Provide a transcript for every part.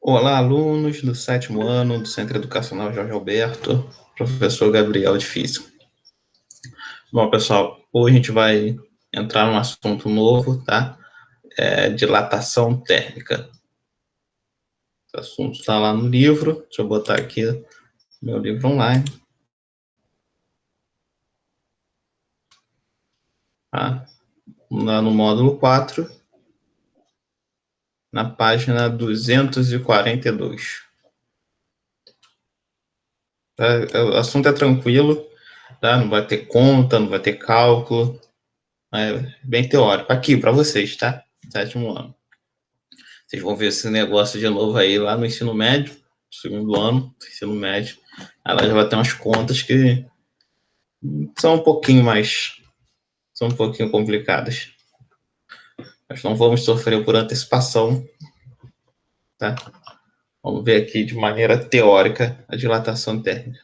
Olá, alunos do 7º ano do Centro Educacional Jorge Alberto, professor Gabriel de Física. Bom, pessoal, hoje a gente vai entrar num assunto novo, tá? Dilatação térmica. Esse assunto está lá no livro, deixa eu botar aqui meu livro online. Tá? Lá no módulo 4, na página 242. O assunto é tranquilo, tá? Não vai ter conta, não vai ter cálculo, é bem teórico. Aqui para vocês, tá? 7º ano. Vocês vão ver esse negócio de novo aí lá no ensino médio, segundo ano, ensino médio. Ela já vai ter umas contas que são um pouquinho complicadas. Nós não vamos sofrer por antecipação, tá? Vamos ver aqui de maneira teórica a dilatação térmica.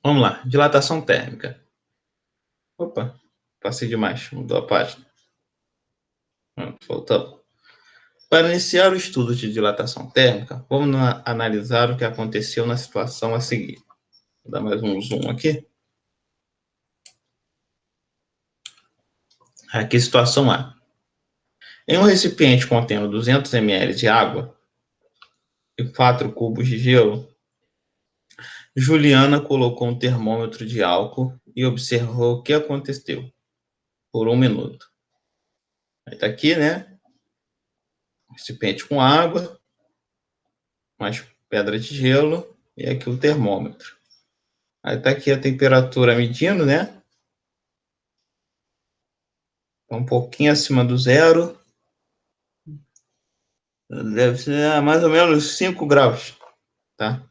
Vamos lá, dilatação térmica. Opa, passei demais, mudou a página. Voltamos. Para iniciar o estudo de dilatação térmica, vamos analisar o que aconteceu na situação a seguir. Vou dar mais um zoom aqui. Aqui, situação A. Em um recipiente contendo 200 ml de água e 4 cubos de gelo, Juliana colocou um termômetro de álcool e observou o que aconteceu por 1 minuto. Aí tá aqui, né? Recipiente com água, mais pedra de gelo e aqui o termômetro. Aí tá aqui a temperatura medindo, né? Tá um pouquinho acima do zero. Deve ser mais ou menos 5 graus, tá?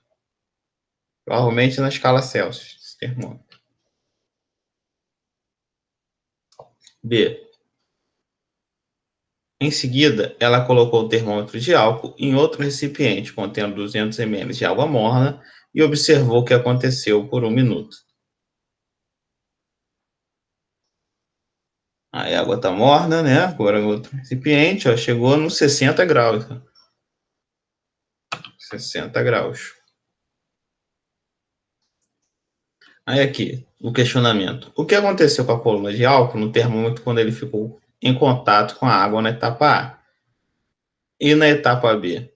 Provavelmente na escala Celsius, esse termômetro. B. Em seguida, ela colocou o termômetro de álcool em outro recipiente contendo 200 ml de água morna e observou o que aconteceu por 1 minuto. Aí a água está morna, né? Agora o outro recipiente, ó, chegou nos 60 graus. 60 graus. Aí aqui, o questionamento. O que aconteceu com a coluna de álcool no termômetro quando ele ficou em contato com a água na etapa A? E na etapa B?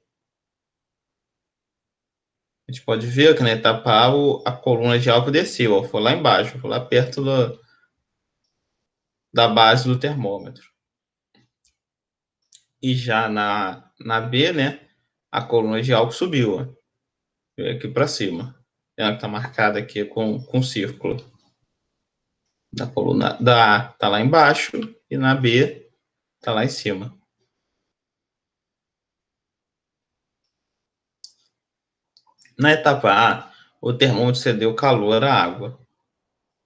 A gente pode ver que na etapa A a coluna de álcool desceu, ó, foi lá embaixo, foi lá perto da base do termômetro. E já na B, né, a coluna de álcool subiu, ó, veio aqui para cima. Ela está marcada aqui com círculo. Da coluna da A está lá embaixo e na B está lá em cima. Na etapa A, o termômetro cedeu calor à água.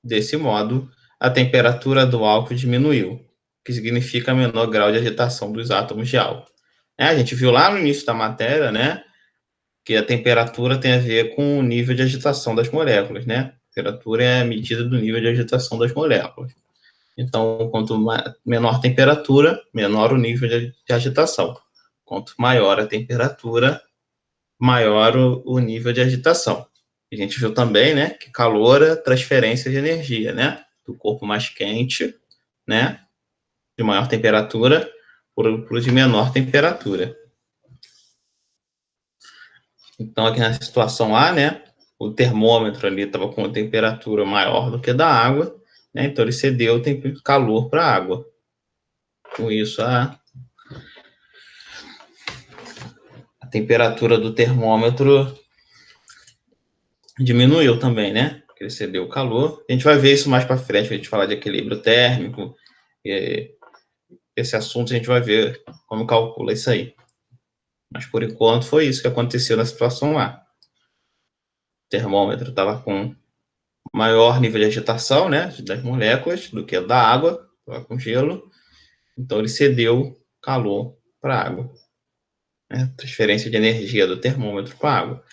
Desse modo, a temperatura do álcool diminuiu, que significa menor grau de agitação dos átomos de álcool. A gente viu lá no início da matéria, né, que a temperatura tem a ver com o nível de agitação das moléculas, né? A temperatura é a medida do nível de agitação das moléculas. Então, quanto menor a temperatura, menor o nível de agitação. Quanto maior a temperatura, maior o nível de agitação. A gente viu também, né, que calor é transferência de energia, né? Do corpo mais quente, né, de maior temperatura, para o de menor temperatura. Então, aqui na situação A, né, o termômetro ali estava com uma temperatura maior do que da água, né, então ele cedeu calor para a água. Com isso, a temperatura do termômetro diminuiu também, né? Ele cedeu o calor. A gente vai ver isso mais para frente, a gente falar de equilíbrio térmico. Esse assunto a gente vai ver como calcula isso aí. Mas por enquanto foi isso que aconteceu na situação A. O termômetro estava com maior nível de agitação, né, das moléculas do que da água, estava com gelo. Então ele cedeu calor para a água. Né? Transferência de energia do termômetro para a água.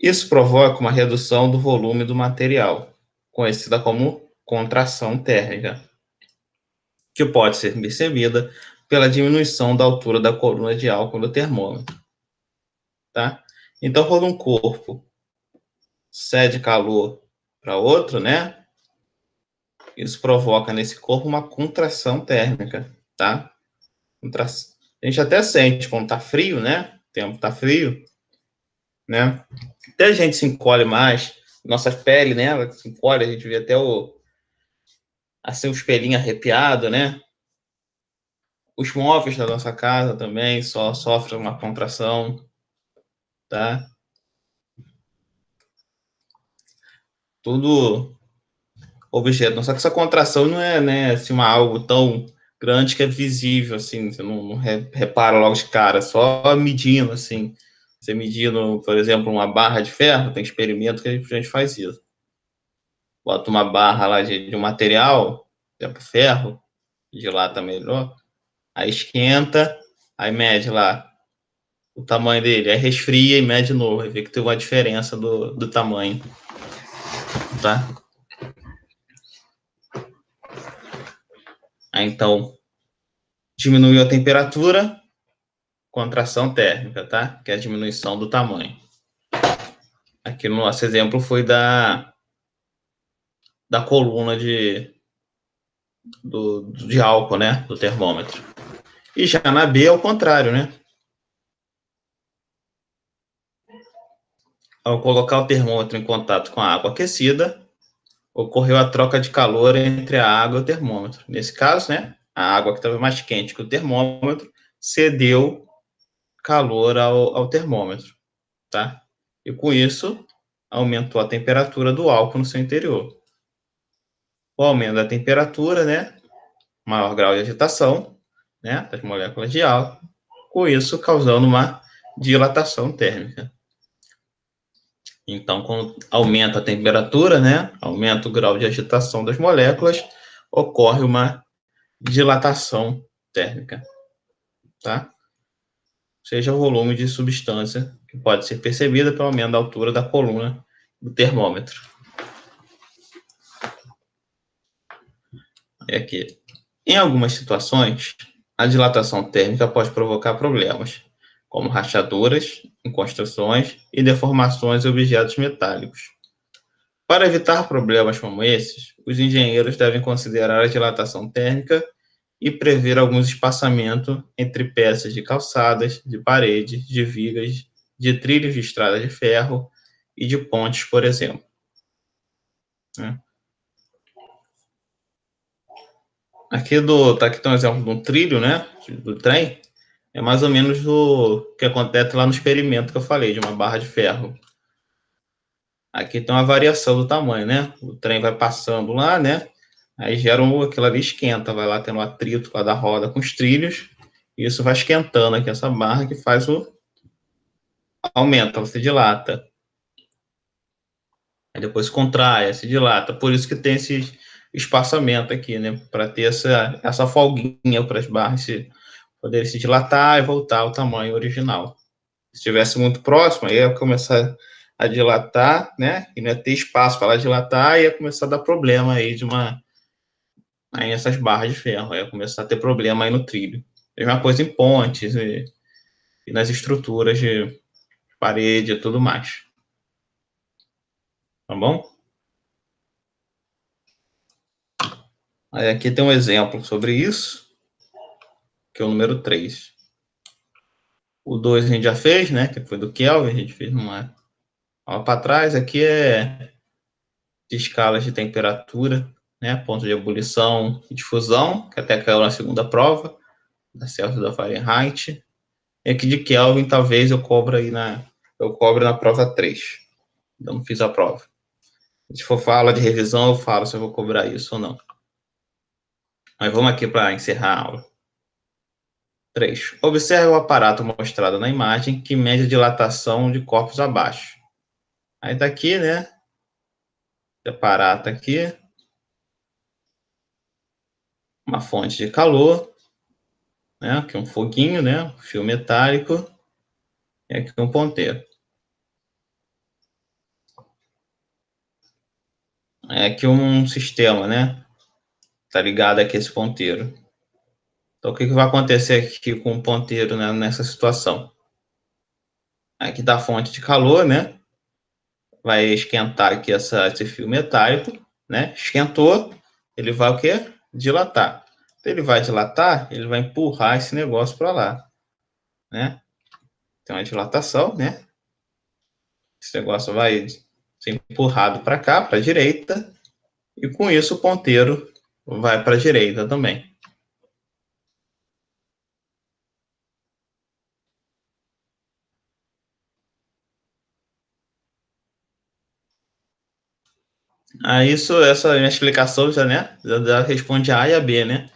Isso provoca uma redução do volume do material, conhecida como contração térmica, que pode ser percebida pela diminuição da altura da coluna de álcool do termômetro, tá? Então, quando um corpo cede calor para outro, né? Isso provoca nesse corpo uma contração térmica, tá? A gente até sente quando tá frio, né? O tempo tá frio, né? Até a gente se encolhe mais, nossa pele, né? Ela se encolhe, a gente vê até assim, o espelhinho arrepiado, né? Os móveis da nossa casa também só sofrem uma contração, tá? Tudo objeto. Só que essa contração não é, né, assim, algo tão grande que é visível, assim, você não repara logo de cara, só medindo, assim. Você medindo, por exemplo, uma barra de ferro, tem experimento que a gente faz isso. Bota uma barra lá de um material, por exemplo, ferro, dilata melhor, aí esquenta, aí mede lá o tamanho dele, aí resfria e mede de novo, aí vê que tem uma diferença do tamanho, tá? Aí, então, diminuiu a temperatura, contração térmica, tá? Que é a diminuição do tamanho. Aqui no nosso exemplo foi da coluna de álcool, né? Do termômetro. E já na B é o contrário, né? Ao colocar o termômetro em contato com a água aquecida, ocorreu a troca de calor entre a água e o termômetro. Nesse caso, né? A água que estava mais quente que o termômetro cedeu calor ao termômetro, tá? E com isso, aumentou a temperatura do álcool no seu interior. O aumento da temperatura, né? Maior grau de agitação, né? Das moléculas de álcool, com isso causando uma dilatação térmica. Então, quando aumenta a temperatura, né? Aumenta o grau de agitação das moléculas, ocorre uma dilatação térmica, tá? Seja o volume de substância que pode ser percebida pelo aumento da altura da coluna do termômetro. É que, em algumas situações, a dilatação térmica pode provocar problemas, como rachaduras em construções e deformações em objetos metálicos. Para evitar problemas como esses, os engenheiros devem considerar a dilatação térmica e prever alguns espaçamentos entre peças de calçadas, de paredes, de vigas, de trilhos de estrada de ferro e de pontes, por exemplo, né? Aqui tem um exemplo de um trilho, né, do trem, é mais ou menos o que acontece lá no experimento que eu falei, de uma barra de ferro. Aqui tem uma variação do tamanho, né? O trem vai passando lá, né? Aí gera aquilo ali esquenta, vai lá tendo um atrito lá da roda com os trilhos, e isso vai esquentando aqui essa barra que faz aumenta, você dilata. Aí depois contrai, se dilata. Por isso que tem esse espaçamento aqui, né? Para ter essa folguinha para as barras poderem se dilatar e voltar ao tamanho original. Se estivesse muito próximo, aí ia começar a dilatar, né? E não ia ter espaço para dilatar, e ia começar a dar problema aí aí essas barras de ferro, aí ia começar a ter problema aí no trilho. Mesma coisa em pontes e nas estruturas de parede e tudo mais. Tá bom? Aí aqui tem um exemplo sobre isso, que é o número 3. O 2 a gente já fez, né? Que foi do Kelvin, a gente fez uma aula para trás. Aqui é de escalas de temperatura, né? Ponto de ebulição e difusão, que até caiu na segunda prova, da Celsius e da Fahrenheit. E aqui de Kelvin, talvez eu cobre na prova 3. Eu não fiz a prova. Se for falar de revisão, eu falo se eu vou cobrar isso ou não. Mas vamos aqui para encerrar a aula. 3. Observe o aparato mostrado na imagem que mede a dilatação de corpos abaixo. Aí tá aqui, né? Esse aparato aqui, uma fonte de calor, né? Aqui um foguinho, né? Um fio metálico, e aqui um ponteiro. É aqui um sistema, né? Tá ligado aqui esse ponteiro. Então, o que vai acontecer aqui com o ponteiro, né, nessa situação? Aqui está a fonte de calor, né? Vai esquentar aqui esse fio metálico, né? Esquentou, ele vai o quê? Dilatar. Então, ele vai dilatar, ele vai empurrar esse negócio para lá, né? Tem uma dilatação, né? Esse negócio vai ser empurrado para cá, para a direita, e com isso o ponteiro vai para a direita também. Essa minha explicação já, né? Já responde a A e a B, né?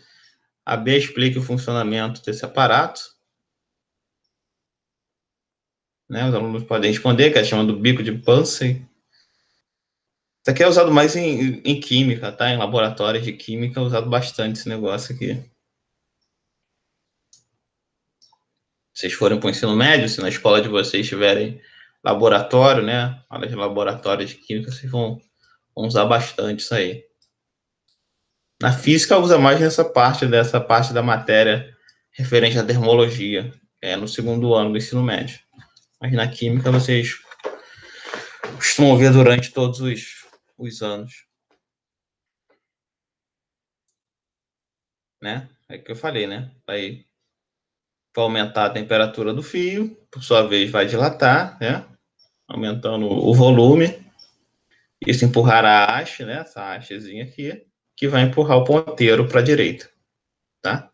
A B explica o funcionamento desse aparato, né? Os alunos podem responder, que é chamado bico de Bunsen. Isso aqui é usado mais em química, tá? Em laboratórios de química é usado bastante esse negócio aqui. Se vocês forem para o ensino médio, se na escola de vocês tiverem laboratório, né? Aula de laboratório de química, vocês vão usar bastante isso aí. Na física usa mais dessa parte da matéria referente à termologia, no segundo ano do ensino médio. Mas na química vocês costumam ver durante todos os anos, né? É que eu falei, né? Vai aumentar a temperatura do fio, por sua vez vai dilatar, né? Aumentando o volume. Isso empurrará a haste, né? Essa hastezinha aqui, que vai empurrar o ponteiro para a direita, tá?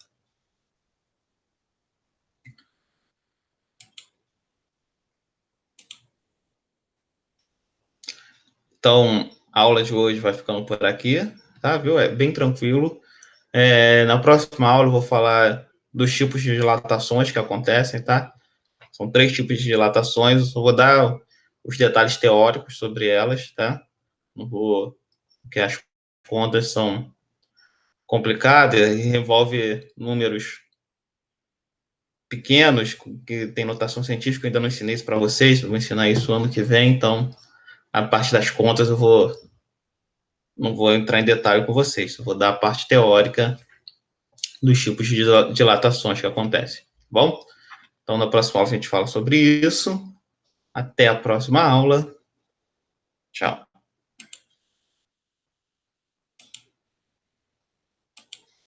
Então, a aula de hoje vai ficando por aqui, tá? Viu? É bem tranquilo. Na próxima aula eu vou falar dos tipos de dilatações que acontecem, tá? São 3 tipos de dilatações. Eu vou dar os detalhes teóricos sobre elas, tá? Não vou, porque as contas são complicadas e envolve números pequenos que tem notação científica. Eu ainda não ensinei isso para vocês. Vou ensinar isso ano que vem. Então, a parte das contas não vou entrar em detalhe com vocês. Eu vou dar a parte teórica dos tipos de dilatações que acontecem. Tá bom? Então, na próxima aula a gente fala sobre isso. Até a próxima aula. Tchau.